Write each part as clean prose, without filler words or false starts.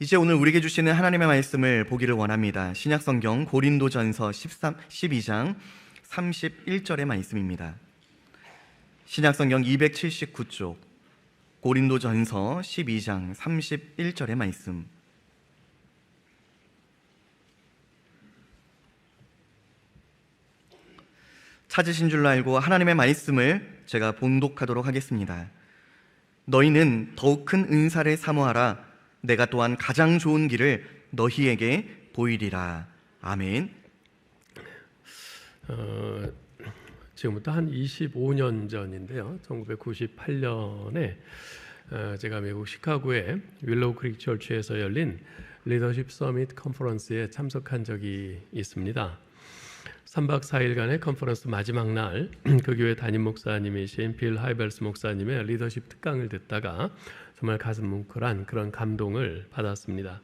이제 오늘 우리에게 주시는 하나님의 말씀을 보기를 원합니다. 신약성경 고린도전서 12장 31절의 말씀입니다. 신약성경 279쪽 고린도전서 12장 31절의 말씀. 찾으신 줄로 알고 하나님의 말씀을 제가 봉독하도록 하겠습니다. 너희는 더욱 큰 은사를 사모하라. 내가 또한 가장 좋은 길을 너희에게 보이리라. 아멘. 지금부터 한 25년 전인데요. 1998년에 제가 미국 시카고의 윌로우 크릭 처치에서 열린 리더십 서밋 컨퍼런스에 참석한 적이 있습니다. 3박 4일간의 컨퍼런스 마지막 날 그 교회 담임 목사님이신 빌 하이벨스 목사님의 리더십 특강을 듣다가 정말 가슴 뭉클한 그런 감동을 받았습니다.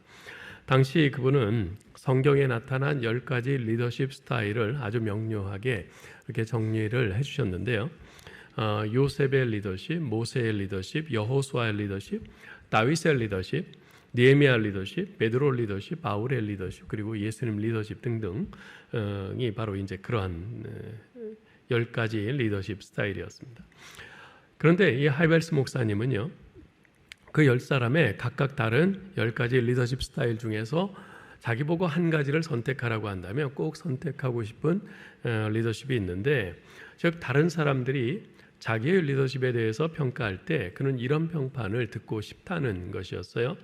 당시 그분은 성경에 나타난 10가지 리더십 스타일을 아주 명료하게 이렇게 정리를 해주셨는데요. 요셉의 리더십, 모세의 리더십, 여호수아의 리더십, 다윗의 리더십, 느헤미야 리더십, 베드로 리더십, 바울의 리더십, 그리고 예수님 리더십 등등이 바로 이제 그러한 10가지 리더십 스타일이었습니다. 그런데 이 하이벨스 목사님은요, 그 10사람의 각각 다른 10가지 리더십 스타일 중에서 자기 보고 한 가지를 선택하라고 한다면 꼭 선택하고 싶은 리더십이 있는데, 즉 다른 사람들이 자기의 리더십에 대해서 평가할 때 그는 이런 평판을 듣고 싶다는 것이었어요.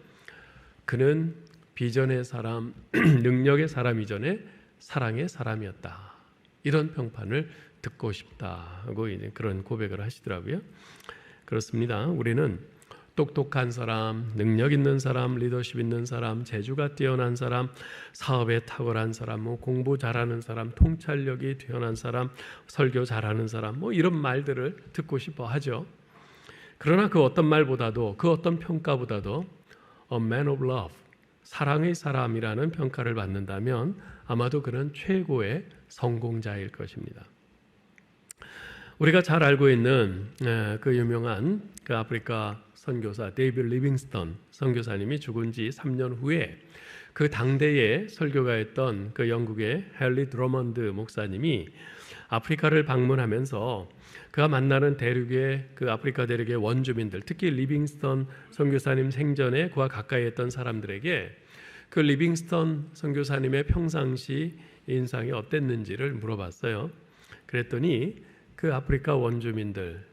그는 비전의 사람, 능력의 사람 이전에 사랑의 사람이었다. 이런 평판을 듣고 싶다고 이제 그런 고백을 하시더라고요. 그렇습니다. 우리는 똑똑한 사람, 능력 있는 사람, 리더십 있는 사람, 재주가 뛰어난 사람, 사업에 탁월한 사람, 공부 잘하는 사람, 통찰력이 뛰어난 사람, 설교 잘하는 사람, 이런 말들을 듣고 싶어 하죠. 그러나 그 어떤 말보다도, 그 어떤 평가보다도 A man of love, 사랑의 사람이라는 평가를 받는다면 아마도 그는 최고의 성공자일 것입니다. 우리가 잘 알고 있는 그 유명한 그 아프리카 선교사 데이비드 리빙스턴 선교사님이 죽은 지 3년 후에 그 당대의 설교가였던 그 영국의 헨리 드러먼드 목사님이 아프리카를 방문하면서 그가 만나는 대륙의 그 아프리카 대륙의 원주민들, 특히 리빙스턴 선교사님 생전에 그와 가까이 했던 사람들에게 그 리빙스턴 선교사님의 평상시 인상이 어땠는지를 물어봤어요. 그랬더니 그 아프리카 원주민들,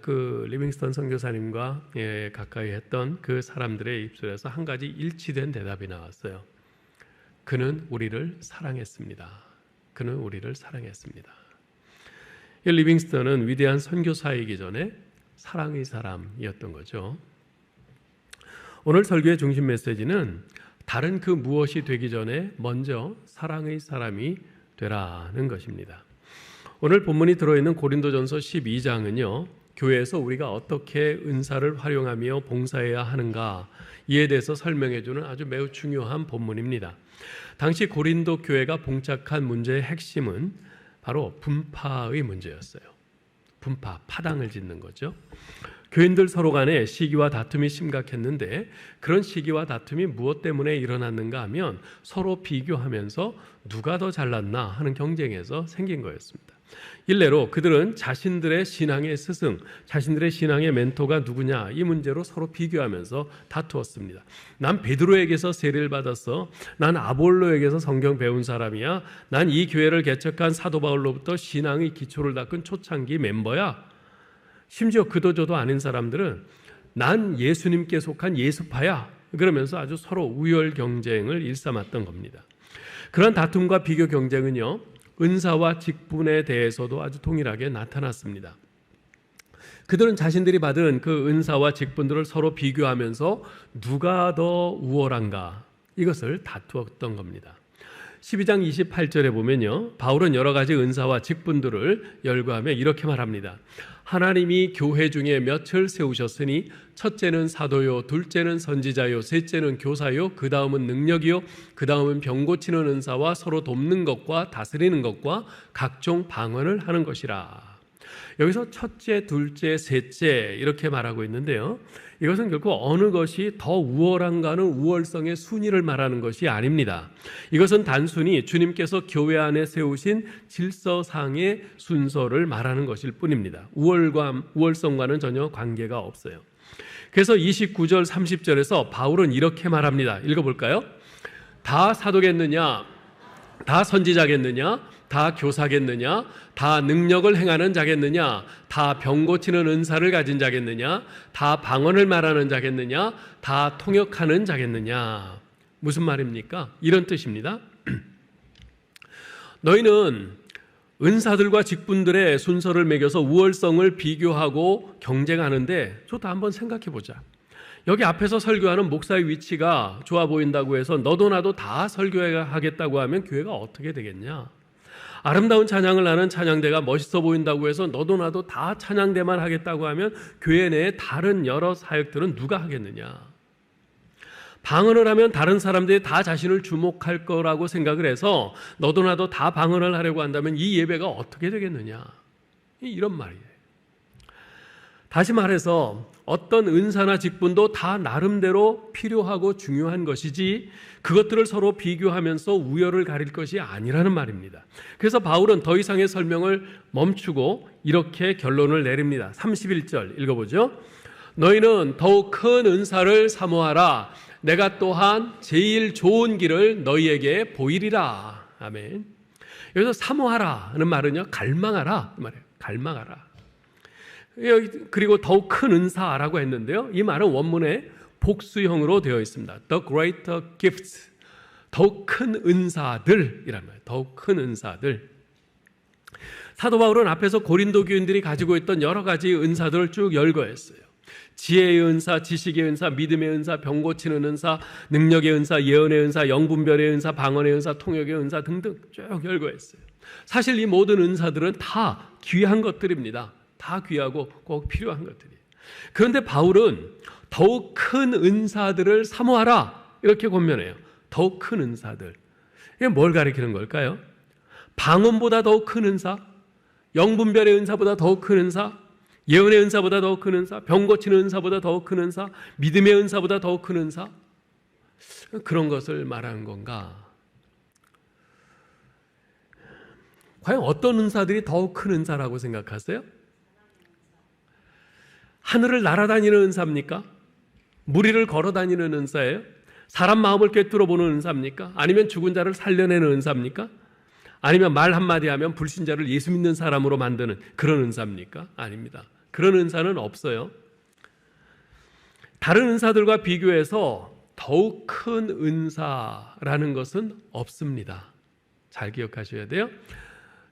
그 리빙스턴 선교사님과 가까이 했던 그 사람들의 입술에서 한 가지 일치된 대답이 나왔어요. 그는 우리를 사랑했습니다. 그는 우리를 사랑했습니다. 리빙스턴은 위대한 선교사이기 전에 사랑의 사람이었던 거죠. 오늘 설교의 중심 메시지는 다른 그 무엇이 되기 전에 먼저 사랑의 사람이 되라는 것입니다. 오늘 본문이 들어있는 고린도전서 12장은요, 교회에서 우리가 어떻게 은사를 활용하며 봉사해야 하는가 이에 대해서 설명해주는 아주 매우 중요한 본문입니다. 당시 고린도 교회가 봉착한 문제의 핵심은 바로 분파의 문제였어요. 분파, 파당을 짓는 거죠. 교인들 서로 간에 시기와 다툼이 심각했는데 그런 시기와 다툼이 무엇 때문에 일어났는가 하면 서로 비교하면서 누가 더 잘났나 하는 경쟁에서 생긴 거였습니다. 일례로 그들은 자신들의 신앙의 스승, 자신들의 신앙의 멘토가 누구냐 이 문제로 서로 비교하면서 다투었습니다. 난 베드로에게서 세례를 받았어. 난 아볼로에게서 성경 배운 사람이야. 난 이 교회를 개척한 사도 바울로부터 신앙의 기초를 닦은 초창기 멤버야. 심지어 그도저도 아닌 사람들은 난 예수님께 속한 예수파야. 그러면서 아주 서로 우열 경쟁을 일삼았던 겁니다. 그런 다툼과 비교 경쟁은요, 은사와 직분에 대해서도 아주 동일하게 나타났습니다. 그들은 자신들이 받은 그 은사와 직분들을 서로 비교하면서 누가 더 우월한가 이것을 다투었던 겁니다. 12장 28절에 보면요, 바울은 여러 가지 은사와 직분들을 열거하며 이렇게 말합니다. 하나님이 교회 중에 몇을 세우셨으니 첫째는 사도요, 둘째는 선지자요, 셋째는 교사요, 그 다음은 능력이요, 그 다음은 병 고치는 은사와 서로 돕는 것과 다스리는 것과 각종 방언을 하는 것이라. 여기서 첫째, 둘째, 셋째 이렇게 말하고 있는데요. 이것은 결코 어느 것이 더 우월한가는 우월성의 순위를 말하는 것이 아닙니다. 이것은 단순히 주님께서 교회 안에 세우신 질서상의 순서를 말하는 것일 뿐입니다. 우월성과는 전혀 관계가 없어요. 그래서 29절 30절에서 바울은 이렇게 말합니다. 읽어볼까요? 다 사도겠느냐? 다 선지자겠느냐? 다 교사겠느냐? 다 능력을 행하는 자겠느냐? 다 병 고치는 은사를 가진 자겠느냐? 다 방언을 말하는 자겠느냐? 다 통역하는 자겠느냐? 무슨 말입니까? 이런 뜻입니다. 너희는 은사들과 직분들의 순서를 매겨서 우월성을 비교하고 경쟁하는데 좋다, 한번 생각해 보자. 여기 앞에서 설교하는 목사의 위치가 좋아 보인다고 해서 너도 나도 다 설교하겠다고 하면 교회가 어떻게 되겠냐? 아름다운 찬양을 하는 찬양대가 멋있어 보인다고 해서 너도 나도 다 찬양대만 하겠다고 하면 교회 내에 다른 여러 사역들은 누가 하겠느냐? 방언을 하면 다른 사람들이 다 자신을 주목할 거라고 생각을 해서 너도 나도 다 방언을 하려고 한다면 이 예배가 어떻게 되겠느냐? 이런 말이에요. 다시 말해서 어떤 은사나 직분도 다 나름대로 필요하고 중요한 것이지 그것들을 서로 비교하면서 우열을 가릴 것이 아니라는 말입니다. 그래서 바울은 더 이상의 설명을 멈추고 이렇게 결론을 내립니다. 31절 읽어보죠. 너희는 더욱 큰 은사를 사모하라. 내가 또한 제일 좋은 길을 너희에게 보이리라. 아멘. 여기서 사모하라 하는 말은요, 갈망하라 말이에요. 갈망하라. 그리고 더욱 큰 은사라고 했는데요, 이 말은 원문에 복수형으로 되어 있습니다. The greater gifts, 더욱 큰 은사들이란 말이에요. 더욱 큰 은사들. 사도 바울은 앞에서 고린도 교인들이 가지고 있던 여러 가지 은사들을 쭉 열거했어요. 지혜의 은사, 지식의 은사, 믿음의 은사, 병 고치는 은사, 능력의 은사, 예언의 은사, 영분별의 은사, 방언의 은사, 통역의 은사 등등 쭉 열거했어요. 사실 이 모든 은사들은 다 귀한 것들입니다. 다 귀하고 꼭 필요한 것들이에요. 그런데 바울은 더욱 큰 은사들을 사모하라 이렇게 권면해요. 더욱 큰 은사들. 이게 뭘 가리키는 걸까요? 방언보다 더욱 큰 은사, 영분별의 은사보다 더욱 큰 은사, 예언의 은사보다 더욱 큰 은사, 병 고치는 은사보다 더욱 큰 은사, 믿음의 은사보다 더욱 큰 은사, 그런 것을 말하는 건가? 과연 어떤 은사들이 더욱 큰 은사라고 생각하세요? 하늘을 날아다니는 은사입니까? 무리를 걸어다니는 은사예요? 사람 마음을 꿰뚫어 보는 은사입니까? 아니면 죽은 자를 살려내는 은사입니까? 아니면 말 한마디 하면 불신자를 예수 믿는 사람으로 만드는 그런 은사입니까? 아닙니다. 그런 은사는 없어요. 다른 은사들과 비교해서 더욱 큰 은사라는 것은 없습니다. 잘 기억하셔야 돼요.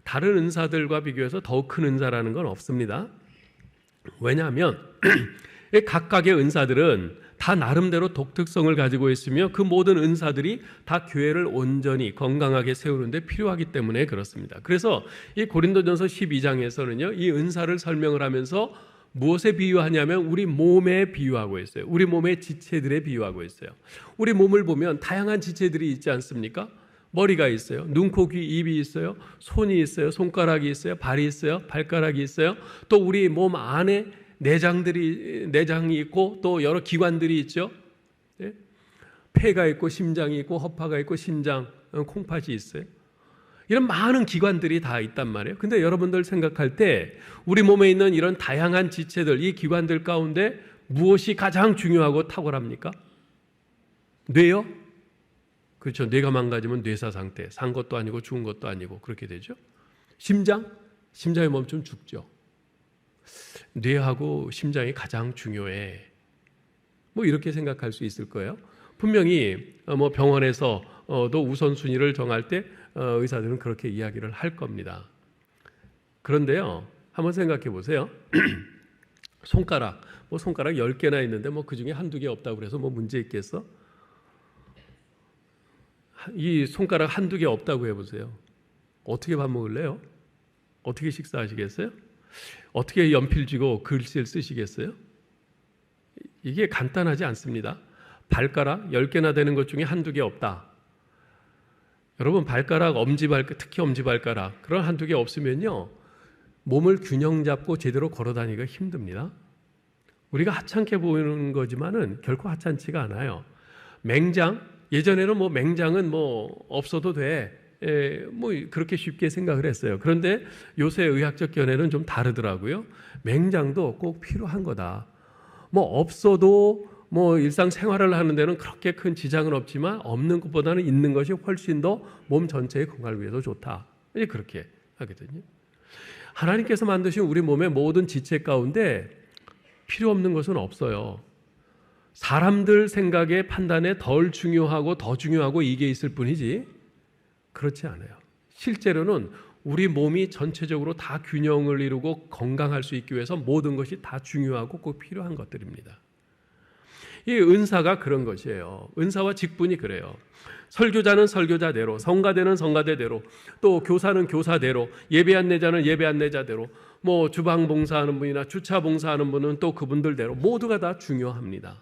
다른 은사들과 비교해서 더욱 큰 은사라는 건 없습니다. 왜냐하면 각각의 은사들은 다 나름대로 독특성을 가지고 있으며 그 모든 은사들이 다 교회를 온전히 건강하게 세우는데 필요하기 때문에 그렇습니다. 그래서 이 고린도전서 12장에서는요, 이 은사를 설명을 하면서 무엇에 비유하냐면 우리 몸에 비유하고 있어요. 우리 몸의 지체들에 비유하고 있어요. 우리 몸을 보면 다양한 지체들이 있지 않습니까? 머리가 있어요. 눈, 코, 귀, 입이 있어요. 손이 있어요. 손가락이 있어요. 발이 있어요. 발가락이 있어요. 또 우리 몸 안에 내장이 있고 또 여러 기관들이 있죠. 네? 폐가 있고 심장이 있고 허파가 있고 신장, 콩팥이 있어요. 이런 많은 기관들이 다 있단 말이에요. 근데 여러분들 생각할 때 우리 몸에 있는 이런 다양한 지체들, 이 기관들 가운데 무엇이 가장 중요하고 탁월합니까? 뇌요? 그렇죠. 뇌가 망가지면 뇌사 상태, 산 것도 아니고 죽은 것도 아니고 그렇게 되죠. 심장? 심장이 멈추면 죽죠. 뇌하고 심장이 가장 중요해. 뭐 이렇게 생각할 수 있을 거예요. 분명히 병원에서도 우선순위를 정할 때 의사들은 그렇게 이야기를 할 겁니다. 그런데요, 한번 생각해 보세요. 손가락 10개나 있는데 그 중에 한두 개 없다고 그래서 문제 있겠어? 이 손가락 한두 개 없다고 해보세요. 어떻게 밥 먹을래요? 어떻게 식사하시겠어요? 어떻게 연필 쥐고 글씨를 쓰시겠어요? 이게 간단하지 않습니다. 발가락 10개나 되는 것 중에 한두 개 없다. 여러분 발가락, 특히 엄지발가락 그런 한두 개 없으면요, 몸을 균형 잡고 제대로 걸어 다니기가 힘듭니다. 우리가 하찮게 보이는 거지만은 결코 하찮지가 않아요. 맹장, 예전에는 뭐 맹장은 뭐 없어도 돼. 뭐 그렇게 쉽게 생각을 했어요. 그런데 요새 의학적 견해는 좀 다르더라고요. 맹장도 꼭 필요한 거다. 뭐 없어도 뭐 일상생활을 하는 데는 그렇게 큰 지장은 없지만 없는 것보다는 있는 것이 훨씬 더 몸 전체의 건강을 위해서 좋다. 이제 그렇게 하거든요. 하나님께서 만드신 우리 몸의 모든 지체 가운데 필요 없는 것은 없어요. 사람들 생각에 판단에 덜 중요하고 더 중요하고 이게 있을 뿐이지 그렇지 않아요. 실제로는 우리 몸이 전체적으로 다 균형을 이루고 건강할 수 있기 위해서 모든 것이 다 중요하고 꼭 필요한 것들입니다. 이 은사가 그런 것이에요. 은사와 직분이 그래요. 설교자는 설교자대로, 성가대는 성가대대로, 또 교사는 교사대로, 예배 안내자는 예배 안내자대로, 뭐 주방 봉사하는 분이나 주차 봉사하는 분은 또 그분들대로 모두가 다 중요합니다.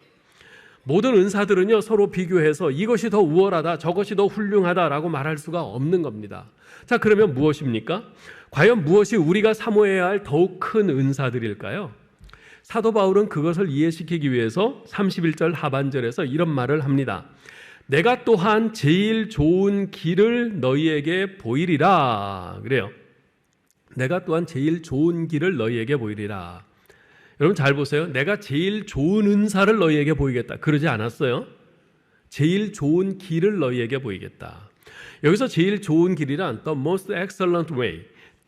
모든 은사들은요 서로 비교해서 이것이 더 우월하다, 저것이 더 훌륭하다라고 말할 수가 없는 겁니다. 자, 그러면 무엇입니까? 과연 무엇이 우리가 사모해야 할 더욱 큰 은사들일까요? 사도 바울은 그것을 이해시키기 위해서 31절 하반절에서 이런 말을 합니다. 내가 또한 제일 좋은 길을 너희에게 보이리라. 그래요. 내가 또한 제일 좋은 길을 너희에게 보이리라. 여러분 잘 보세요. 내가 제일 좋은 은사를 너희에게 보이겠다. 그러지 않았어요? 제일 좋은 길을 너희에게 보이겠다. 여기서 제일 좋은 길이란 the most excellent way,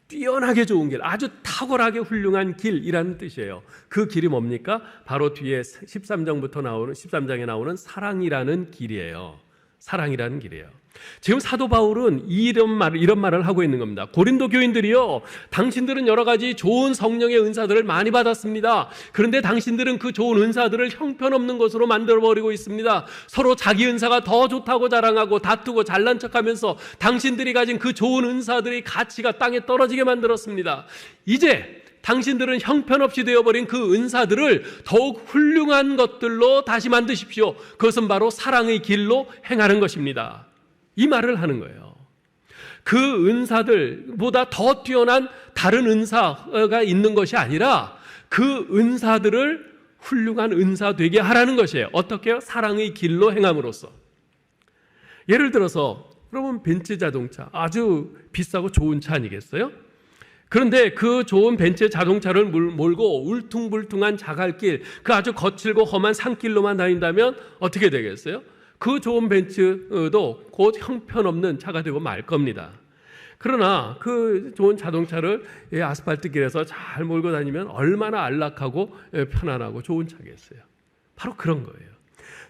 뛰어나게 좋은 길, 아주 탁월하게 훌륭한 길이라는 뜻이에요. 그 길이 뭡니까? 바로 뒤에 13장에 나오는 사랑이라는 길이에요. 사랑이라는 길이에요. 지금 사도 바울은 이런 말을 하고 있는 겁니다. 고린도 교인들이요, 당신들은 여러 가지 좋은 성령의 은사들을 많이 받았습니다. 그런데 당신들은 그 좋은 은사들을 형편없는 것으로 만들어버리고 있습니다. 서로 자기 은사가 더 좋다고 자랑하고 다투고 잘난 척하면서 당신들이 가진 그 좋은 은사들의 가치가 땅에 떨어지게 만들었습니다. 이제 당신들은 형편없이 되어버린 그 은사들을 더욱 훌륭한 것들로 다시 만드십시오. 그것은 바로 사랑의 길로 행하는 것입니다. 이 말을 하는 거예요. 그 은사들보다 더 뛰어난 다른 은사가 있는 것이 아니라 그 은사들을 훌륭한 은사 되게 하라는 것이에요. 어떻게요? 사랑의 길로 행함으로써. 예를 들어서 여러분 벤츠 자동차 아주 비싸고 좋은 차 아니겠어요? 그런데 그 좋은 벤츠 자동차를 몰고 울퉁불퉁한 자갈길, 그 아주 거칠고 험한 산길로만 다닌다면 어떻게 되겠어요? 그 좋은 벤츠도 곧 형편없는 차가 되고 말 겁니다. 그러나 그 좋은 자동차를 아스팔트 길에서 잘 몰고 다니면 얼마나 안락하고 편안하고 좋은 차겠어요. 바로 그런 거예요.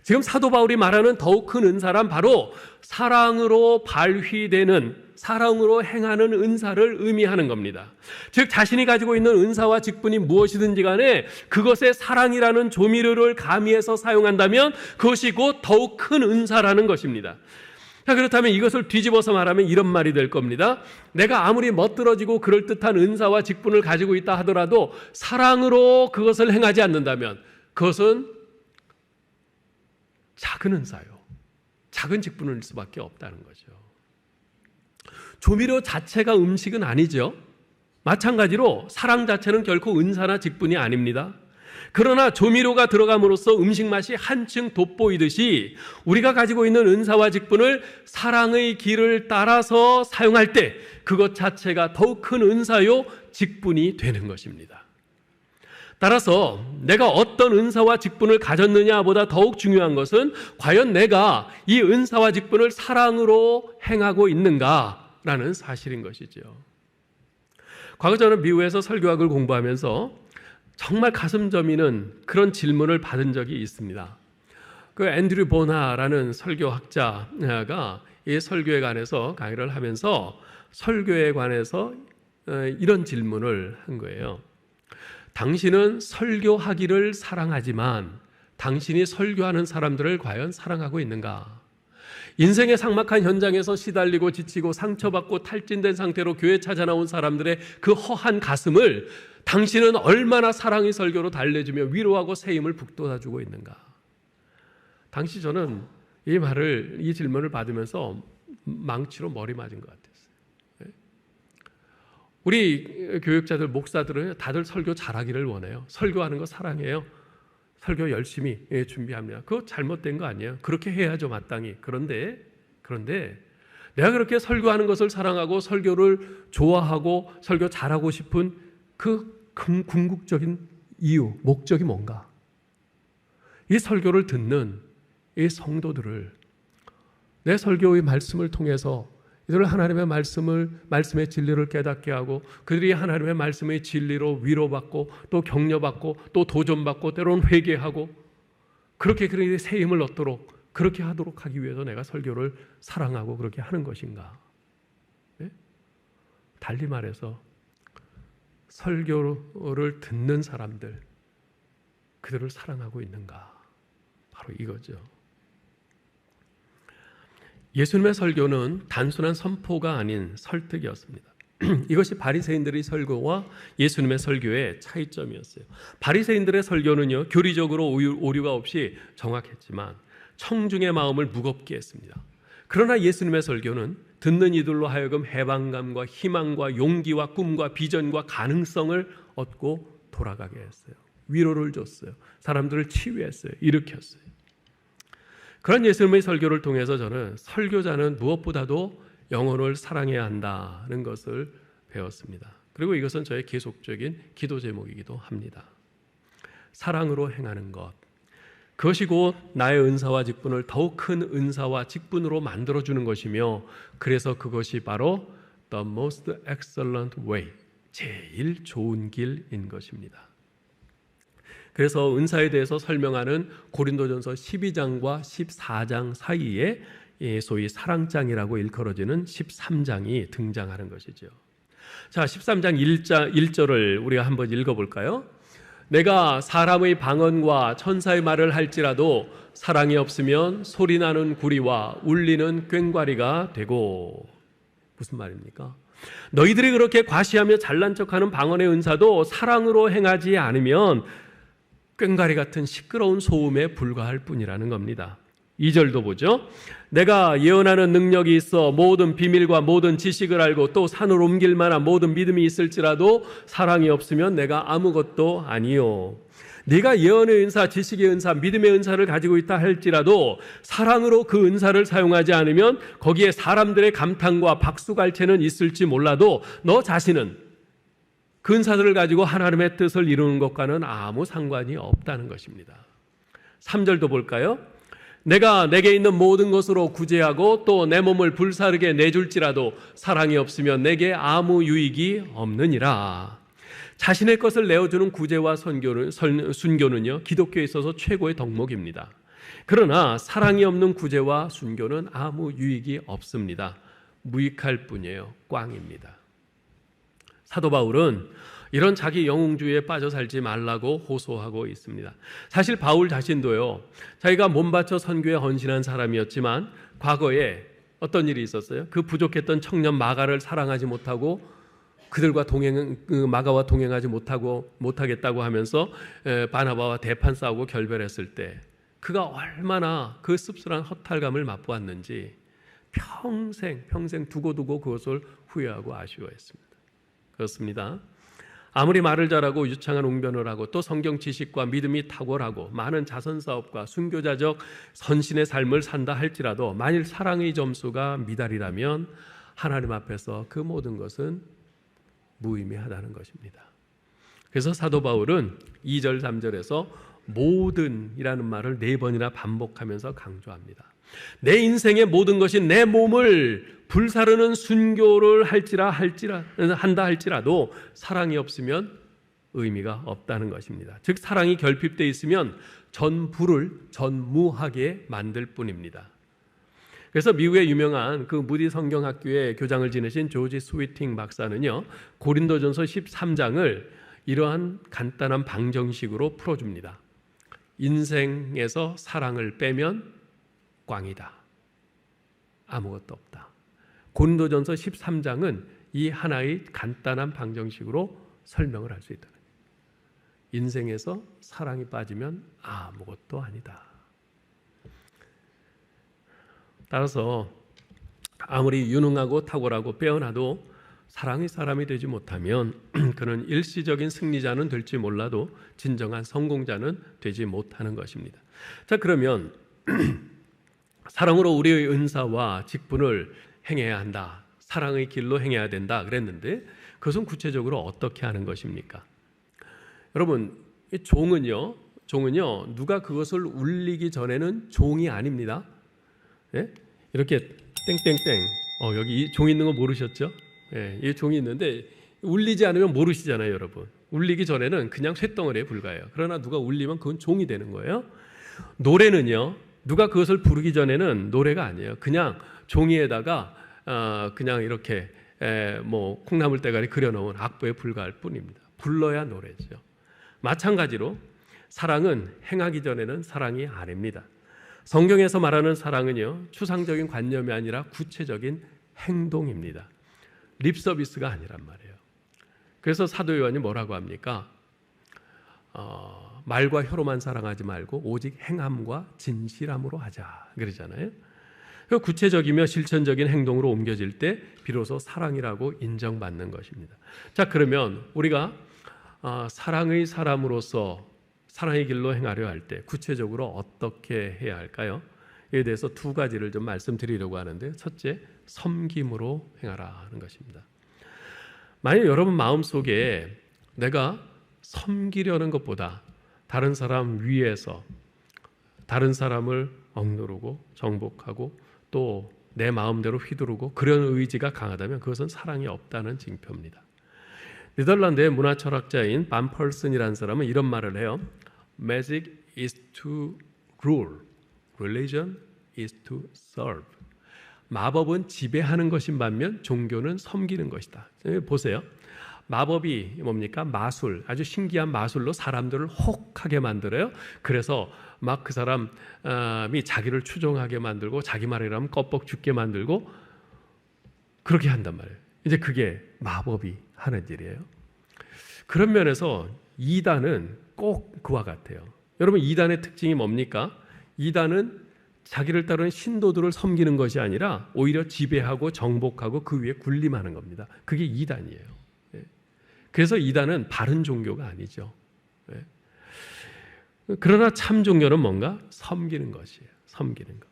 지금 사도 바울이 말하는 더욱 큰 은사란 바로 사랑으로 발휘되는, 사랑으로 행하는 은사를 의미하는 겁니다. 즉 자신이 가지고 있는 은사와 직분이 무엇이든지 간에 그것에 사랑이라는 조미료를 가미해서 사용한다면 그것이 곧 더욱 큰 은사라는 것입니다. 자, 그렇다면 이것을 뒤집어서 말하면 이런 말이 될 겁니다. 내가 아무리 멋들어지고 그럴듯한 은사와 직분을 가지고 있다 하더라도 사랑으로 그것을 행하지 않는다면 그것은 작은 은사요, 작은 직분일 수밖에 없다는 거죠. 조미료 자체가 음식은 아니죠. 마찬가지로 사랑 자체는 결코 은사나 직분이 아닙니다. 그러나 조미료가 들어감으로써 음식 맛이 한층 돋보이듯이 우리가 가지고 있는 은사와 직분을 사랑의 길을 따라서 사용할 때 그것 자체가 더욱 큰 은사요, 직분이 되는 것입니다. 따라서 내가 어떤 은사와 직분을 가졌느냐보다 더욱 중요한 것은 과연 내가 이 은사와 직분을 사랑으로 행하고 있는가라는 사실인 것이죠. 과거 저는 미국에서 설교학을 공부하면서 정말 가슴 저미는 그런 질문을 받은 적이 있습니다. 그 앤드류 보나라는 설교학자가 이 설교에 관해서 강의를 하면서 설교에 관해서 이런 질문을 한 거예요. 당신은 설교하기를 사랑하지만 당신이 설교하는 사람들을 과연 사랑하고 있는가? 인생의 삭막한 현장에서 시달리고 지치고 상처받고 탈진된 상태로 교회 찾아 나온 사람들의 그 허한 가슴을 당신은 얼마나 사랑의 설교로 달래주며 위로하고 새 힘을 북돋아주고 있는가? 당시 저는 이 질문을 받으면서 망치로 머리 맞은 것 같았어요. 우리 교육자들, 목사들은 다들 설교 잘하기를 원해요. 설교하는 거 사랑해요. 설교 열심히 준비합니다. 그거 잘못된 거 아니에요. 그렇게 해야죠, 마땅히. 그런데 내가 그렇게 설교하는 것을 사랑하고 설교를 좋아하고 설교 잘하고 싶은 그 궁극적인 이유, 목적이 뭔가? 이 설교를 듣는 이 성도들을 내 설교의 말씀을 통해서 이들을 하나님의 말씀의 진리를 깨닫게 하고 그들이 하나님의 말씀의 진리로 위로받고 또 격려받고 또 도전받고 때로는 회개하고 그렇게 그들이 새 힘을 얻도록 그렇게 하도록 하기 위해서 내가 설교를 사랑하고 그렇게 하는 것인가? 네? 달리 말해서 설교를 듣는 사람들 그들을 사랑하고 있는가? 바로 이거죠. 예수님의 설교는 단순한 선포가 아닌 설득이었습니다. 이것이 바리새인들의 설교와 예수님의 설교의 차이점이었어요. 바리새인들의 설교는요, 교리적으로 오류가 없이 정확했지만 청중의 마음을 무겁게 했습니다. 그러나 예수님의 설교는 듣는 이들로 하여금 해방감과 희망과 용기와 꿈과 비전과 가능성을 얻고 돌아가게 했어요. 위로를 줬어요. 사람들을 치유했어요. 일으켰어요. 그런 예수님의 설교를 통해서 저는 설교자는 무엇보다도 영혼을 사랑해야 한다는 것을 배웠습니다. 그리고 이것은 저의 계속적인 기도 제목이기도 합니다. 사랑으로 행하는 것, 그것이 곧 나의 은사와 직분을 더욱 큰 은사와 직분으로 만들어주는 것이며 그래서 그것이 바로 the most excellent way, 제일 좋은 길인 것입니다. 그래서 은사에 대해서 설명하는 고린도전서 12장과 14장 사이에 소위 사랑장이라고 일컬어지는 13장이 등장하는 것이죠. 자, 13장 1절을 우리가 한번 읽어볼까요? 내가 사람의 방언과 천사의 말을 할지라도 사랑이 없으면 소리나는 구리와 울리는 꽹과리가 되고. 무슨 말입니까? 너희들이 그렇게 과시하며 잘난 척하는 방언의 은사도 사랑으로 행하지 않으면 꽹과리 같은 시끄러운 소음에 불과할 뿐이라는 겁니다. 2절도 보죠. 내가 예언하는 능력이 있어 모든 비밀과 모든 지식을 알고 또 산을 옮길 만한 모든 믿음이 있을지라도 사랑이 없으면 내가 아무것도 아니요. 네가 예언의 은사, 지식의 은사, 믿음의 은사를 가지고 있다 할지라도 사랑으로 그 은사를 사용하지 않으면 거기에 사람들의 감탄과 박수갈채는 있을지 몰라도 너 자신은 그 은사들을 가지고 하나님의 뜻을 이루는 것과는 아무 상관이 없다는 것입니다. 3절도 볼까요? 내가 내게 있는 모든 것으로 구제하고 또 내 몸을 불사르게 내줄지라도 사랑이 없으면 내게 아무 유익이 없느니라. 자신의 것을 내어주는 구제와 순교는요, 기독교에 있어서 최고의 덕목입니다. 그러나 사랑이 없는 구제와 순교는 아무 유익이 없습니다. 무익할 뿐이에요. 꽝입니다. 사도 바울은 이런 자기 영웅주의에 빠져 살지 말라고 호소하고 있습니다. 사실 바울 자신도요, 자기가 몸바쳐 선교에 헌신한 사람이었지만 과거에 어떤 일이 있었어요? 그 부족했던 청년 마가를 사랑하지 못하고 그들과 마가와 동행하지 못하겠다고 하면서 바나바와 대판 싸우고 결별했을 때 그가 얼마나 그 씁쓸한 허탈감을 맛보았는지 평생 두고두고 그것을 후회하고 아쉬워했습니다. 그렇습니다. 아무리 말을 잘하고 유창한 웅변을 하고 또 성경 지식과 믿음이 탁월하고 많은 자선사업과 순교자적 선신의 삶을 산다 할지라도 만일 사랑의 점수가 미달이라면 하나님 앞에서 그 모든 것은 무의미하다는 것입니다. 그래서 사도 바울은 2절 3절에서 모든이라는 말을 4번이나 반복하면서 강조합니다. 내 인생의 모든 것이 내 몸을 불사르는 순교를 한다 할지라도 사랑이 없으면 의미가 없다는 것입니다. 즉 사랑이 결핍되어 있으면 전무하게 만들 뿐입니다. 그래서 미국의 유명한 그 무디 성경학교의 교장을 지내신 조지 스위팅 박사는요, 고린도전서 13장을 이러한 간단한 방정식으로 풀어줍니다. 인생에서 사랑을 빼면 꽝이다. 아무것도 없다. 고린도전서 13장은 이 하나의 간단한 방정식으로 설명을 할 수 있다. 인생에서 사랑이 빠지면 아무것도 아니다. 따라서 아무리 유능하고 탁월하고 빼어나도 사랑의 사람이 되지 못하면 그는 일시적인 승리자는 될지 몰라도 진정한 성공자는 되지 못하는 것입니다. 자, 그러면 사랑으로 우리의 은사와 직분을 행해야 한다. 사랑의 길로 행해야 된다 그랬는데 그것은 구체적으로 어떻게 하는 것입니까? 여러분, 종은요 누가 그것을 울리기 전에는 종이 아닙니다. 예? 이렇게 땡땡땡 여기 이 종 있는 거 모르셨죠? 예, 이 종이 있는데 울리지 않으면 모르시잖아요, 여러분. 울리기 전에는 그냥 쇳덩어리에 불과해요. 그러나 누가 울리면 그건 종이 되는 거예요. 노래는요, 누가 그것을 부르기 전에는 노래가 아니에요. 그냥 종이에다가 그냥 이렇게 뭐 콩나물 대가리 그려놓은 악보에 불과할 뿐입니다. 불러야 노래죠. 마찬가지로 사랑은 행하기 전에는 사랑이 아닙니다. 성경에서 말하는 사랑은요, 추상적인 관념이 아니라 구체적인 행동입니다. 립 서비스가 아니란 말이에요. 그래서 사도 요한이 뭐라고 합니까? 말과 혀로만 사랑하지 말고 오직 행함과 진실함으로 하자 그러잖아요. 구체적이며 실천적인 행동으로 옮겨질 때 비로소 사랑이라고 인정받는 것입니다. 자, 그러면 우리가 사랑의 사람으로서 사랑의 길로 행하려 할 때 구체적으로 어떻게 해야 할까요? 이에 대해서 두 가지를 좀 말씀드리려고 하는데, 첫째, 섬김으로 행하라 하는 것입니다. 만약 여러분 마음속에 내가 섬기려는 것보다 다른 사람 위에서 다른 사람을 억누르고 정복하고 또 내 마음대로 휘두르고 그런 의지가 강하다면 그것은 사랑이 없다는 징표입니다. 네덜란드의 문화철학자인 반 펄슨이라는 사람은 이런 말을 해요. Magic is to rule, religion is to serve. 마법은 지배하는 것인 반면 종교는 섬기는 것이다. 보세요. 마법이 뭡니까? 마술, 아주 신기한 마술로 사람들을 혹하게 만들어요. 그래서 막 그 사람이 자기를 추종하게 만들고 자기 말이라면 껍벅 죽게 만들고 그렇게 한단 말이에요. 이제 그게 마법이 하는 일이에요. 그런 면에서 이단은 꼭 그와 같아요. 여러분, 이단의 특징이 뭡니까? 이단은 자기를 따르는 신도들을 섬기는 것이 아니라 오히려 지배하고 정복하고 그 위에 군림하는 겁니다. 그게 이단이에요. 그래서 이단은 바른 종교가 아니죠. 그러나 참 종교는 뭔가? 섬기는 것이에요. 섬기는 것.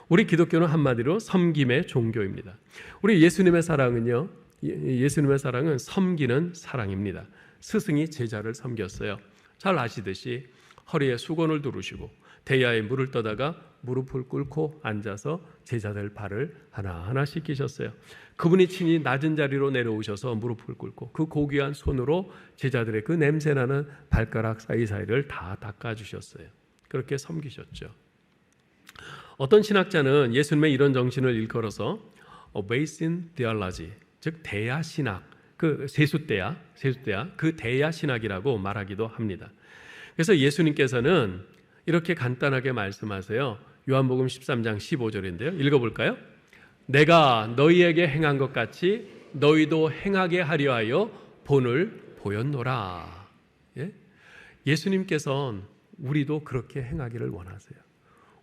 우리 기독교는 한마디로 섬김의 종교입니다. 우리 예수님의 사랑은요, 예수님의 사랑은 섬기는 사랑입니다. 스승이 제자를 섬겼어요. 잘 아시듯이 허리에 수건을 두르시고 대야에 물을 떠다가 무릎을 꿇고 앉아서 제자들 발을 하나하나 씻기셨어요. 그분이 친히 낮은 자리로 내려오셔서 무릎을 꿇고 그 고귀한 손으로 제자들의 그 냄새나는 발가락 사이사이를 다 닦아주셨어요. 그렇게 섬기셨죠. 어떤 신학자는 예수님의 이런 정신을 일컬어서 Basin Theology, 즉 대야 신학, 그 세숫대야 그 대야 신학이라고 말하기도 합니다. 그래서 예수님께서는 이렇게 간단하게 말씀하세요. 요한복음 13장 15절인데요. 읽어볼까요? 내가 너희에게 행한 것 같이 너희도 행하게 하려 하여 본을 보였노라. 예? 예수님께서는 우리도 그렇게 행하기를 원하세요.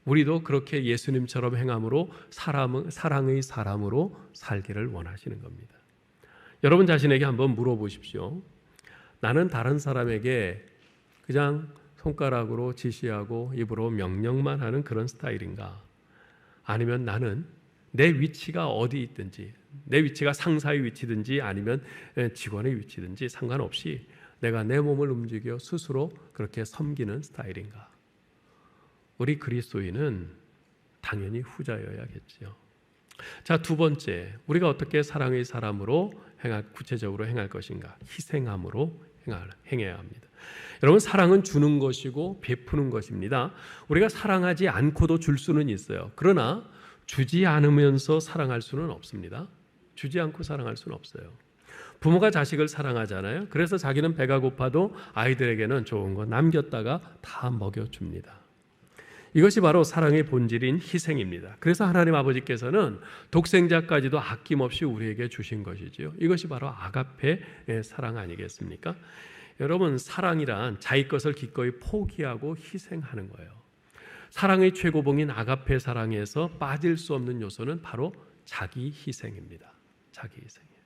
우리도 그렇게 예수님처럼 행함으로 사랑의 사람으로 살기를 원하시는 겁니다. 여러분 자신에게 한번 물어보십시오. 나는 다른 사람에게 그냥 손가락으로 지시하고 입으로 명령만 하는 그런 스타일인가? 아니면 나는 내 위치가 어디 있든지, 내 위치가 상사의 위치든지 아니면 직원의 위치든지 상관없이 내가 내 몸을 움직여 스스로 그렇게 섬기는 스타일인가? 우리 그리스도인은 당연히 후자여야겠죠. 자, 두 번째, 우리가 어떻게 사랑의 사람으로 구체적으로 행할 것인가? 희생함으로 행해야 합니다. 여러분, 사랑은 주는 것이고 베푸는 것입니다. 우리가 사랑하지 않고도 줄 수는 있어요. 그러나 주지 않으면서 사랑할 수는 없습니다. 주지 않고 사랑할 수는 없어요. 부모가 자식을 사랑하잖아요. 그래서 자기는 배가 고파도 아이들에게는 좋은 거 남겼다가 다 먹여줍니다. 이것이 바로 사랑의 본질인 희생입니다. 그래서 하나님 아버지께서는 독생자까지도 아낌없이 우리에게 주신 것이지요. 이것이 바로 아가페의 사랑 아니겠습니까? 여러분, 사랑이란 자기 것을 기꺼이 포기하고 희생하는 거예요. 사랑의 최고봉인 아가페 사랑에서 빠질 수 없는 요소는 바로 자기 희생입니다. 자기 희생이에요.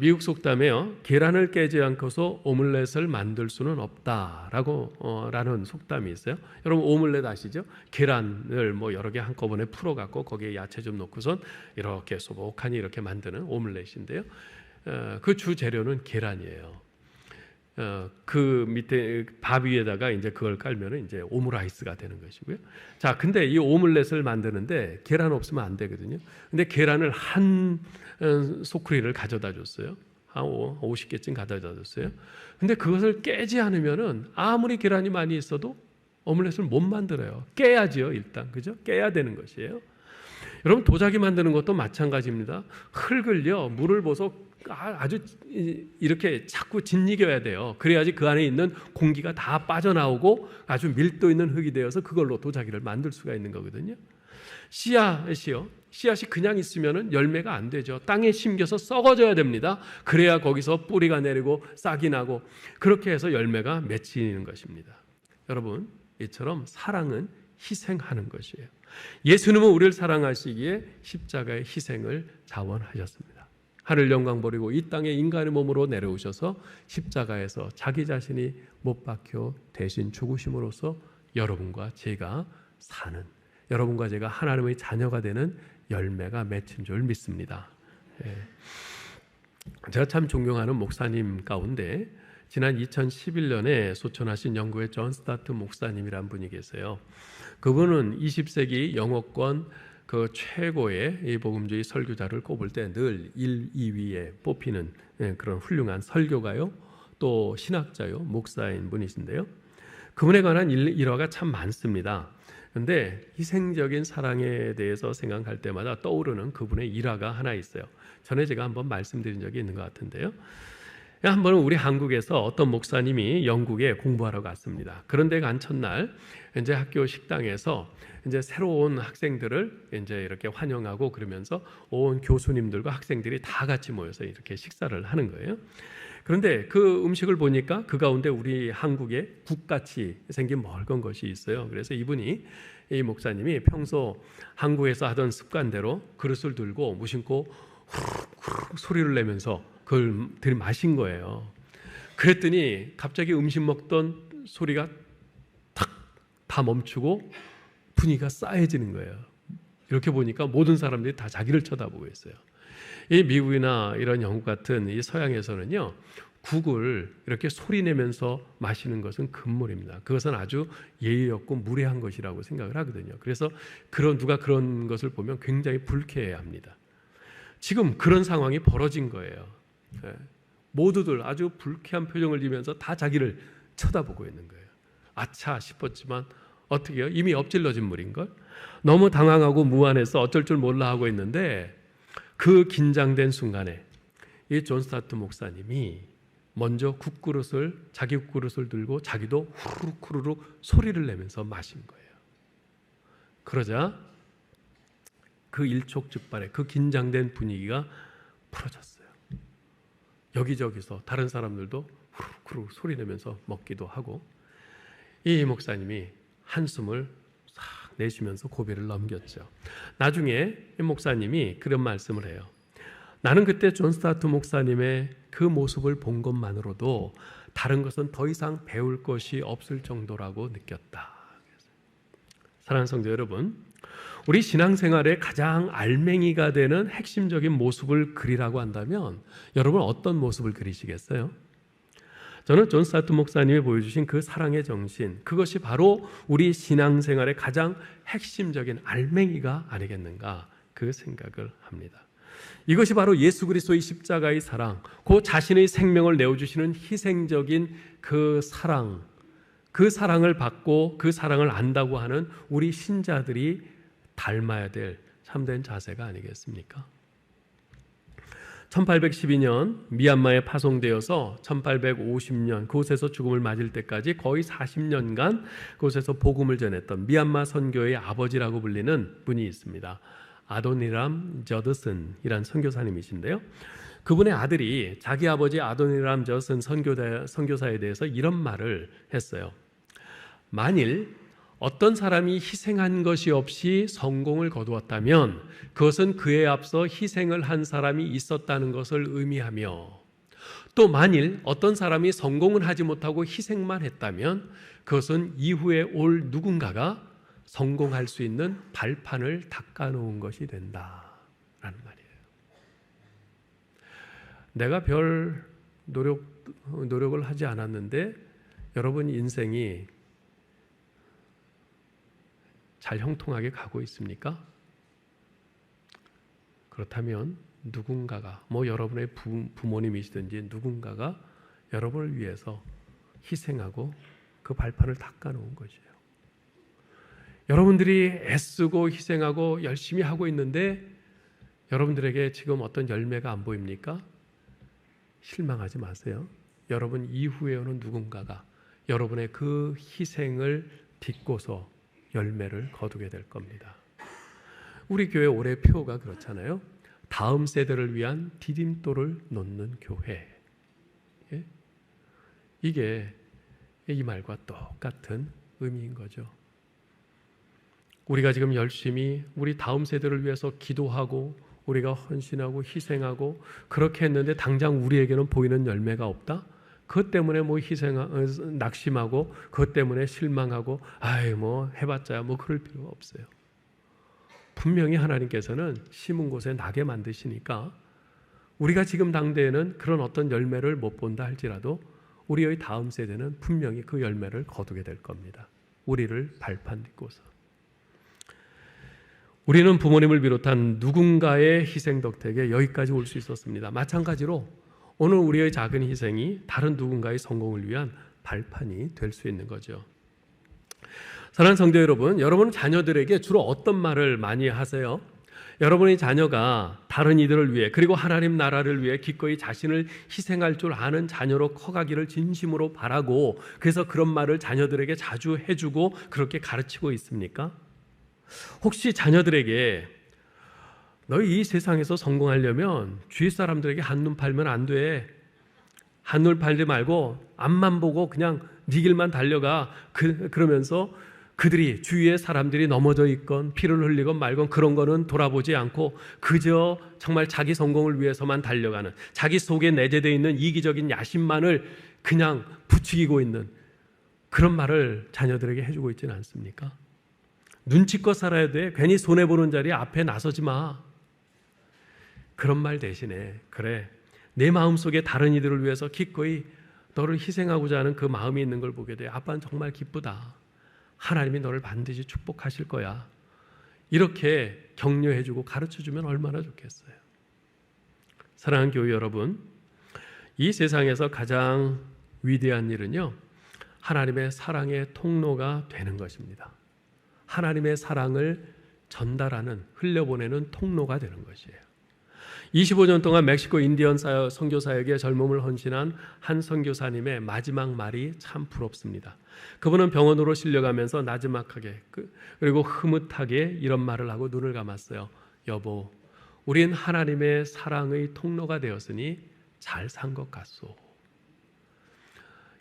미국 속담에요. 계란을 깨지 않고서 오믈렛을 만들 수는 없다라고 라는 속담이 있어요. 여러분 오믈렛 아시죠? 계란을 뭐 여러 개 한꺼번에 풀어 갖고 거기에 야채 좀 넣고선 이렇게 소복하니 이렇게 만드는 오믈렛인데요. 그 주 재료는 계란이에요. 그 밑에 밥 위에다가 이제 그걸 깔면은 이제 오므라이스가 되는 것이고요. 자, 근데 이 오믈렛을 만드는데 계란 없으면 안 되거든요. 근데 계란을 한 소쿠리를 가져다 줬어요. 한 50개쯤 가져다 줬어요. 근데 그것을 깨지 않으면은 아무리 계란이 많이 있어도 오믈렛을 못 만들어요. 깨야지요, 일단. 그죠? 깨야 되는 것이에요. 여러분 도자기 만드는 것도 마찬가지입니다. 흙을요, 물을 부어서 아주 이렇게 자꾸 짓이겨야 돼요. 그래야지 그 안에 있는 공기가 다 빠져나오고 아주 밀도 있는 흙이 되어서 그걸로 도자기를 만들 수가 있는 거거든요. 씨앗이 그냥 있으면 열매가 안 되죠. 땅에 심겨서 썩어져야 됩니다. 그래야 거기서 뿌리가 내리고 싹이 나고 그렇게 해서 열매가 맺히는 것입니다. 여러분, 이처럼 사랑은 희생하는 것이에요. 예수님은 우리를 사랑하시기에 십자가의 희생을 자원하셨습니다. 하늘 영광 버리고 이 땅에 인간의 몸으로 내려오셔서 십자가에서 자기 자신이 못 박혀 대신 죽으심으로써 여러분과 제가 사는, 여러분과 제가 하나님의 자녀가 되는 열매가 맺힌 줄 믿습니다. 제가 참 존경하는 목사님 가운데 지난 2011년에 소천하신 영국의 존 스타트 목사님이란 분이 계세요. 그분은 20세기 영어권 그 최고의 이 복음주의 설교자를 꼽을 때 늘 1, 2위에 뽑히는 그런 훌륭한 설교가요, 또 신학자요, 목사인 분이신데요. 그분에 관한 일화가 참 많습니다. 그런데 희생적인 사랑에 대해서 생각할 때마다 떠오르는 그분의 일화가 하나 있어요. 전에 제가 한번 말씀드린 적이 있는 것 같은데요. 한 번은 우리 한국에서 어떤 목사님이 영국에 공부하러 갔습니다. 그런데 간 첫날 이제 학교 식당에서 이제 새로운 학생들을 이제 이렇게 환영하고 그러면서 온 교수님들과 학생들이 다 같이 모여서 이렇게 식사를 하는 거예요. 그런데 그 음식을 보니까 그 가운데 우리 한국의 국같이 생긴 멀건 것이 있어요. 그래서 이분이, 이 목사님이 평소 한국에서 하던 습관대로 그릇을 들고 무심코 후루룩 소리를 내면서 그걸 들이마신 거예요. 그랬더니 갑자기 음식 먹던 소리가 탁 다 멈추고 분위기가 싸해지는 거예요. 이렇게 보니까 모든 사람들이 다 자기를 쳐다보고 있어요. 이 미국이나 이런 영국 같은 이 서양에서는요, 국을 이렇게 소리 내면서 마시는 것은 금물입니다. 그것은 아주 예의 없고 무례한 것이라고 생각을 하거든요. 그래서 누가 그런 것을 보면 굉장히 불쾌해합니다. 지금 그런 상황이 벌어진 거예요. 모두들 아주 불쾌한 표정을 지면서 다 자기를 쳐다보고 있는 거예요. 아차 싶었지만 어떻게 해요? 이미 엎질러진 물인걸? 너무 당황하고 무안해서 어쩔 줄 몰라 하고 있는데 그 긴장된 순간에 이 존 스타트 목사님이 먼저 자기 국그릇을 들고 자기도 후루룩 소리를 내면서 마신 거예요. 그러자 그 일촉즉발의 그 긴장된 분위기가 풀어졌어요. 여기저기서 다른 사람들도 후루룩 소리 내면서 먹기도 하고, 이 목사님이 한숨을 싹 내쉬면서 고비를 넘겼죠. 나중에 이 목사님이 그런 말씀을 해요. 나는 그때 존 스타트 목사님의 그 모습을 본 것만으로도 다른 것은 더 이상 배울 것이 없을 정도라고 느꼈다. 사랑하는 성도 여러분, 우리 신앙생활의 가장 알맹이가 되는 핵심적인 모습을 그리라고 한다면 여러분 어떤 모습을 그리시겠어요? 저는 존 스타트 목사님이 보여주신 그 사랑의 정신, 그것이 바로 우리 신앙생활의 가장 핵심적인 알맹이가 아니겠는가, 그 생각을 합니다. 이것이 바로 예수 그리스도의 십자가의 사랑, 그 자신의 생명을 내어주시는 희생적인 그 사랑을 받고 그 사랑을 안다고 하는 우리 신자들이 닮아야 될 참된 자세가 아니겠습니까? 1812년 미얀마에 파송되어서 1850년 그곳에서 죽음을 맞을 때까지 거의 40년간 그곳에서 복음을 전했던 미얀마 선교의 아버지라고 불리는 분이 있습니다. 아도니람 저드슨이란 선교사님이신데요. 그분의 아들이 자기 아버지 아도니람 저드슨 선교사에 대해서 이런 말을 했어요. 만일 어떤 사람이 희생한 것이 없이 성공을 거두었다면 그것은 그에 앞서 희생을 한 사람이 있었다는 것을 의미하며, 또 만일 어떤 사람이 성공은 하지 못하고 희생만 했다면 그것은 이후에 올 누군가가 성공할 수 있는 발판을 닦아놓은 것이 된다라는 말이에요. 내가 별 노력을 하지 않았는데 여러분 인생이 잘 형통하게 가고 있습니까? 그렇다면 누군가가, 여러분의 부모님이시든지 누군가가 여러분을 위해서 희생하고 그 발판을 닦아놓은 것이에요. 여러분들이 애쓰고 희생하고 열심히 하고 있는데 여러분들에게 지금 어떤 열매가 안 보입니까? 실망하지 마세요. 여러분 이후에 오는 누군가가 여러분의 그 희생을 딛고서 열매를 거두게 될 겁니다. 우리 교회 올해 표가 그렇잖아요. 다음 세대를 위한 디딤돌을 놓는 교회. 예? 이게 이 말과 똑같은 의미인 거죠. 우리가 지금 열심히 우리 다음 세대를 위해서 기도하고 우리가 헌신하고 희생하고 그렇게 했는데 당장 우리에게는 보이는 열매가 없다? 그것 때문에 낙심하고 그것 때문에 실망하고 해봤자 그럴 필요가 없어요. 분명히 하나님께서는 심은 곳에 나게 만드시니까 우리가 지금 당대에는 그런 어떤 열매를 못 본다 할지라도 우리의 다음 세대는 분명히 그 열매를 거두게 될 겁니다. 우리를 발판 딛고서. 우리는 부모님을 비롯한 누군가의 희생 덕택에 여기까지 올 수 있었습니다. 마찬가지로 오늘 우리의 작은 희생이 다른 누군가의 성공을 위한 발판이 될 수 있는 거죠. 사랑하는 성도 여러분, 여러분 자녀들에게 주로 어떤 말을 많이 하세요? 여러분의 자녀가 다른 이들을 위해 그리고 하나님 나라를 위해 기꺼이 자신을 희생할 줄 아는 자녀로 커가기를 진심으로 바라고 그래서 그런 말을 자녀들에게 자주 해주고 그렇게 가르치고 있습니까? 혹시 자녀들에게 너희 이 세상에서 성공하려면 주위 사람들에게 한눈 팔면 안 돼. 한눈 팔지 말고 앞만 보고 그냥 네 길만 달려가. 그러면서 그들이 주위의 사람들이 넘어져 있건 피를 흘리건 말건 그런 거는 돌아보지 않고 그저 정말 자기 성공을 위해서만 달려가는, 자기 속에 내재되어 있는 이기적인 야심만을 그냥 부추기고 있는 그런 말을 자녀들에게 해주고 있지는 않습니까? 눈치껏 살아야 돼. 괜히 손해보는 자리에 앞에 나서지 마. 그런 말 대신에 그래, 내 마음속에 다른 이들을 위해서 기꺼이 너를 희생하고자 하는 그 마음이 있는 걸 보게 돼. 아빠는 정말 기쁘다. 하나님이 너를 반드시 축복하실 거야. 이렇게 격려해주고 가르쳐주면 얼마나 좋겠어요. 사랑하는 교회 여러분, 이 세상에서 가장 위대한 일은요, 하나님의 사랑의 통로가 되는 것입니다. 하나님의 사랑을 전달하는, 흘려보내는 통로가 되는 것이에요. 25년 동안 멕시코 인디언 선교사에게 젊음을 헌신한 한 선교사님의 마지막 말이 참 부럽습니다. 그분은 병원으로 실려가면서 나지막하게 그리고 흐뭇하게 이런 말을 하고 눈을 감았어요. 여보, 우린 하나님의 사랑의 통로가 되었으니 잘 산 것 같소.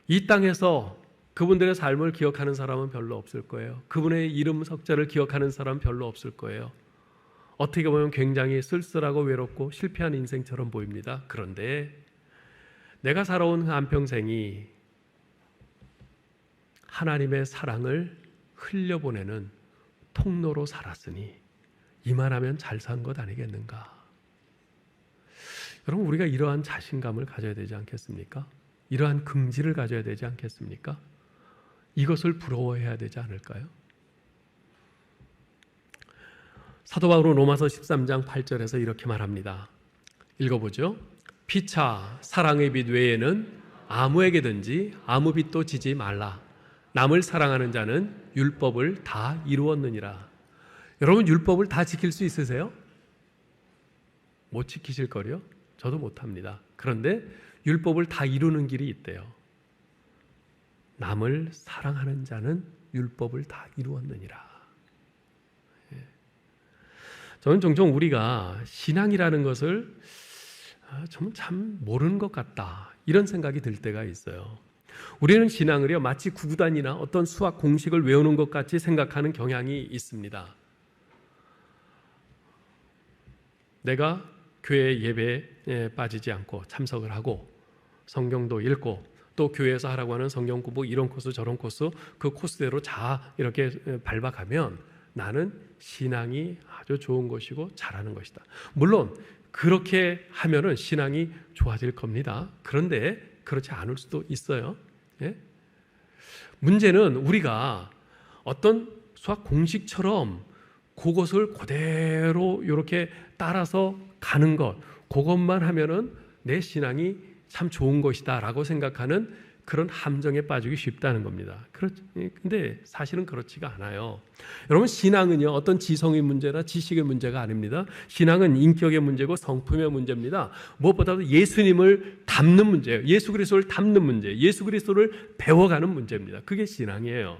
이 땅에서 그분들의 삶을 기억하는 사람은 별로 없을 거예요. 그분의 이름 석자를 기억하는 사람은 별로 없을 거예요. 어떻게 보면 굉장히 쓸쓸하고 외롭고 실패한 인생처럼 보입니다. 그런데 내가 살아온 한평생이 하나님의 사랑을 흘려보내는 통로로 살았으니 이만하면 잘 산 것 아니겠는가? 여러분, 우리가 이러한 자신감을 가져야 되지 않겠습니까? 이러한 긍지를 가져야 되지 않겠습니까? 이것을 부러워해야 되지 않을까요? 사도 바울은 로마서 13장 8절에서 이렇게 말합니다. 읽어보죠. 피차 사랑의 빛 외에는 아무에게든지 아무 빛도 지지 말라. 남을 사랑하는 자는 율법을 다 이루었느니라. 여러분, 율법을 다 지킬 수 있으세요? 못 지키실 거요? 저도 못합니다. 그런데 율법을 다 이루는 길이 있대요. 남을 사랑하는 자는 율법을 다 이루었느니라. 저는 종종 우리가 신앙이라는 것을 참 모르는 것 같다, 이런 생각이 들 때가 있어요. 우리는 신앙을요 마치 구구단이나 어떤 수학 공식을 외우는 것 같이 생각하는 경향이 있습니다. 내가 교회 예배에 빠지지 않고 참석을 하고 성경도 읽고 또 교회에서 하라고 하는 성경 공부 이런 코스 저런 코스 그 코스대로 이렇게 밟아가면 나는 신앙이 아주 좋은 것이고 잘하는 것이다. 물론 그렇게 하면은 신앙이 좋아질 겁니다. 그런데 그렇지 않을 수도 있어요. 예? 문제는 우리가 어떤 수학 공식처럼 그것을 그대로 이렇게 따라서 가는 것, 그것만 하면은 내 신앙이 참 좋은 것이다라고 생각하는 그런 함정에 빠지기 쉽다는 겁니다. 근데 사실은 그렇지가 않아요. 여러분, 신앙은요 어떤 지성의 문제나 지식의 문제가 아닙니다. 신앙은 인격의 문제고 성품의 문제입니다. 무엇보다도 예수님을 닮는 문제예요. 예수 그리스도를 닮는 문제, 예수 그리스도를 배워가는 문제입니다. 그게 신앙이에요.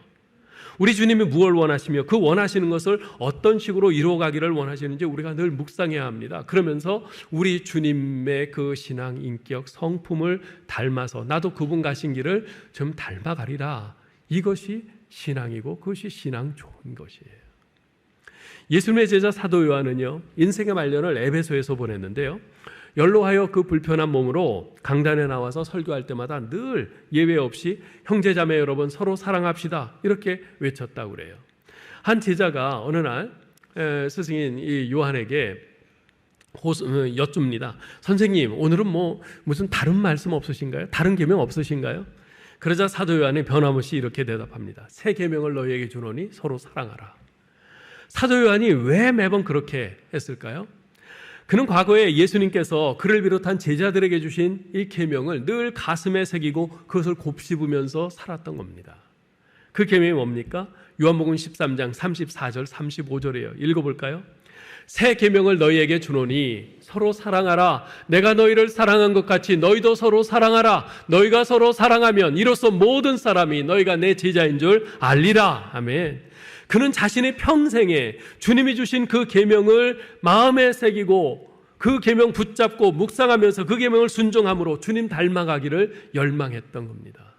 우리 주님이 무엇을 원하시며 그 원하시는 것을 어떤 식으로 이루어가기를 원하시는지 우리가 늘 묵상해야 합니다. 그러면서 우리 주님의 그 신앙, 인격, 성품을 닮아서 나도 그분 가신 길을 좀 닮아가리라. 이것이 신앙이고 그것이 신앙 좋은 것이에요. 예수님의 제자 사도 요한은요 인생의 말년을 에베소에서 보냈는데요, 연로하여 그 불편한 몸으로 강단에 나와서 설교할 때마다 늘 예외 없이 형제자매 여러분 서로 사랑합시다 이렇게 외쳤다고 그래요. 한 제자가 어느 날 스승인 이 요한에게 여쭙니다. 선생님, 오늘은 무슨 다른 말씀 없으신가요? 다른 계명 없으신가요? 그러자 사도 요한이 변함없이 이렇게 대답합니다. 새 계명을 너희에게 주노니 서로 사랑하라. 사도 요한이 왜 매번 그렇게 했을까요? 그는 과거에 예수님께서 그를 비롯한 제자들에게 주신 이 계명을 늘 가슴에 새기고 그것을 곱씹으면서 살았던 겁니다. 그 계명이 뭡니까? 요한복음 13장 34절 35절이에요. 읽어볼까요? 새 계명을 너희에게 주노니 서로 사랑하라. 내가 너희를 사랑한 것 같이 너희도 서로 사랑하라. 너희가 서로 사랑하면 이로써 모든 사람이 너희가 내 제자인 줄 알리라. 아멘. 그는 자신의 평생에 주님이 주신 그 계명을 마음에 새기고 그 계명 붙잡고 묵상하면서 그 계명을 순종함으로 주님 닮아가기를 열망했던 겁니다.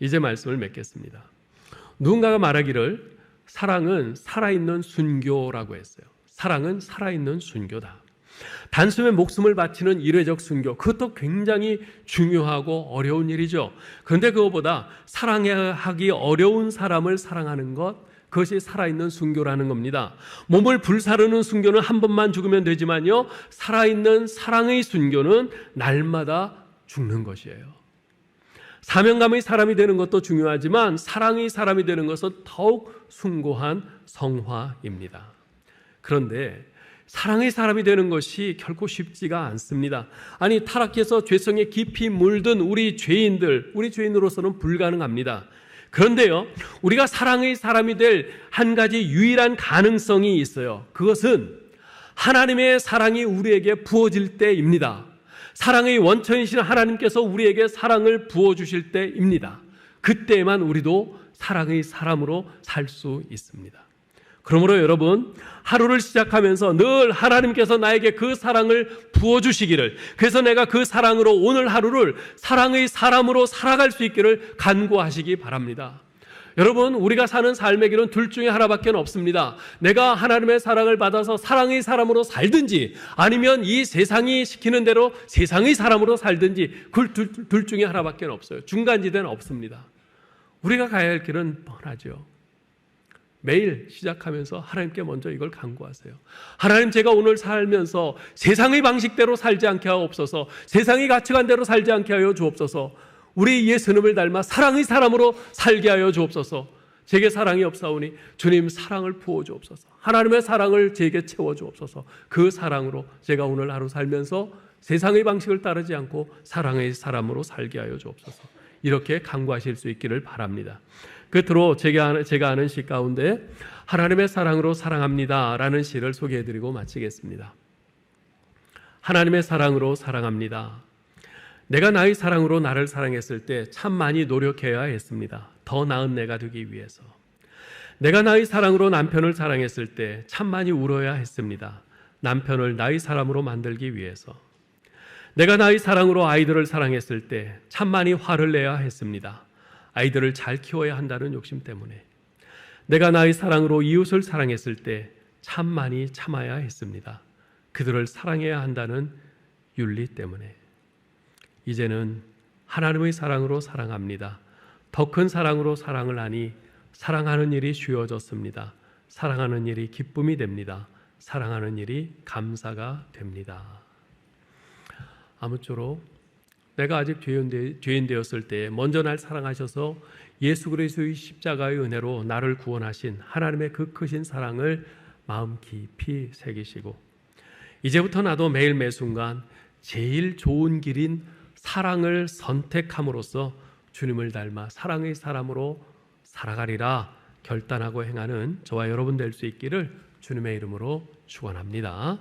이제 말씀을 맺겠습니다. 누군가가 말하기를 사랑은 살아있는 순교라고 했어요. 사랑은 살아있는 순교다. 단숨에 목숨을 바치는 일회적 순교, 그것도 굉장히 중요하고 어려운 일이죠. 그런데 그것보다 사랑하기 어려운 사람을 사랑하는 것, 그것이 살아있는 순교라는 겁니다. 몸을 불사르는 순교는 한 번만 죽으면 되지만요, 살아있는 사랑의 순교는 날마다 죽는 것이에요. 사명감의 사람이 되는 것도 중요하지만 사랑의 사람이 되는 것은 더욱 숭고한 성화입니다. 그런데 사랑의 사람이 되는 것이 결코 쉽지가 않습니다. 아니, 타락해서 죄성에 깊이 물든 우리 죄인으로서는 불가능합니다. 그런데요, 우리가 사랑의 사람이 될 한 가지 유일한 가능성이 있어요. 그것은 하나님의 사랑이 우리에게 부어질 때입니다. 사랑의 원천이신 하나님께서 우리에게 사랑을 부어주실 때입니다. 그때만 우리도 사랑의 사람으로 살 수 있습니다. 그러므로 여러분, 하루를 시작하면서 늘 하나님께서 나에게 그 사랑을 부어주시기를, 그래서 내가 그 사랑으로 오늘 하루를 사랑의 사람으로 살아갈 수 있기를 간구하시기 바랍니다. 여러분, 우리가 사는 삶의 길은 둘 중에 하나밖에 없습니다. 내가 하나님의 사랑을 받아서 사랑의 사람으로 살든지, 아니면 이 세상이 시키는 대로 세상의 사람으로 살든지, 그 둘 중에 하나밖에 없어요. 중간지대는 없습니다. 우리가 가야 할 길은 뻔하죠. 매일 시작하면서 하나님께 먼저 이걸 간구하세요. 하나님, 제가 오늘 살면서 세상의 방식대로 살지 않게 하옵소서. 세상의 가치관대로 살지 않게 하여 주옵소서. 우리 예수님을 닮아 사랑의 사람으로 살게 하여 주옵소서. 제게 사랑이 없사오니 주님 사랑을 부어 주옵소서. 하나님의 사랑을 제게 채워 주옵소서. 그 사랑으로 제가 오늘 하루 살면서 세상의 방식을 따르지 않고 사랑의 사람으로 살게 하여 주옵소서. 이렇게 간구하실 수 있기를 바랍니다. 끝으로 제가 아는 시 가운데 하나님의 사랑으로 사랑합니다 라는 시를 소개해드리고 마치겠습니다. 하나님의 사랑으로 사랑합니다. 내가 나의 사랑으로 나를 사랑했을 때 참 많이 노력해야 했습니다. 더 나은 내가 되기 위해서. 내가 나의 사랑으로 남편을 사랑했을 때 참 많이 울어야 했습니다. 남편을 나의 사람으로 만들기 위해서. 내가 나의 사랑으로 아이들을 사랑했을 때 참 많이 화를 내야 했습니다. 아이들을 잘 키워야 한다는 욕심 때문에. 내가 나의 사랑으로 이웃을 사랑했을 때 참 많이 참아야 했습니다. 그들을 사랑해야 한다는 윤리 때문에. 이제는 하나님의 사랑으로 사랑합니다. 더 큰 사랑으로 사랑을 하니 사랑하는 일이 쉬워졌습니다. 사랑하는 일이 기쁨이 됩니다. 사랑하는 일이 감사가 됩니다. 아무쪼록 내가 아직 죄인 되었을 때 먼저 날 사랑하셔서 예수 그리스도의 십자가의 은혜로 나를 구원하신 하나님의 그 크신 사랑을 마음 깊이 새기시고, 이제부터 나도 매일 매순간 제일 좋은 길인 사랑을 선택함으로써 주님을 닮아 사랑의 사람으로 살아가리라 결단하고 행하는 저와 여러분 될 수 있기를 주님의 이름으로 축원합니다.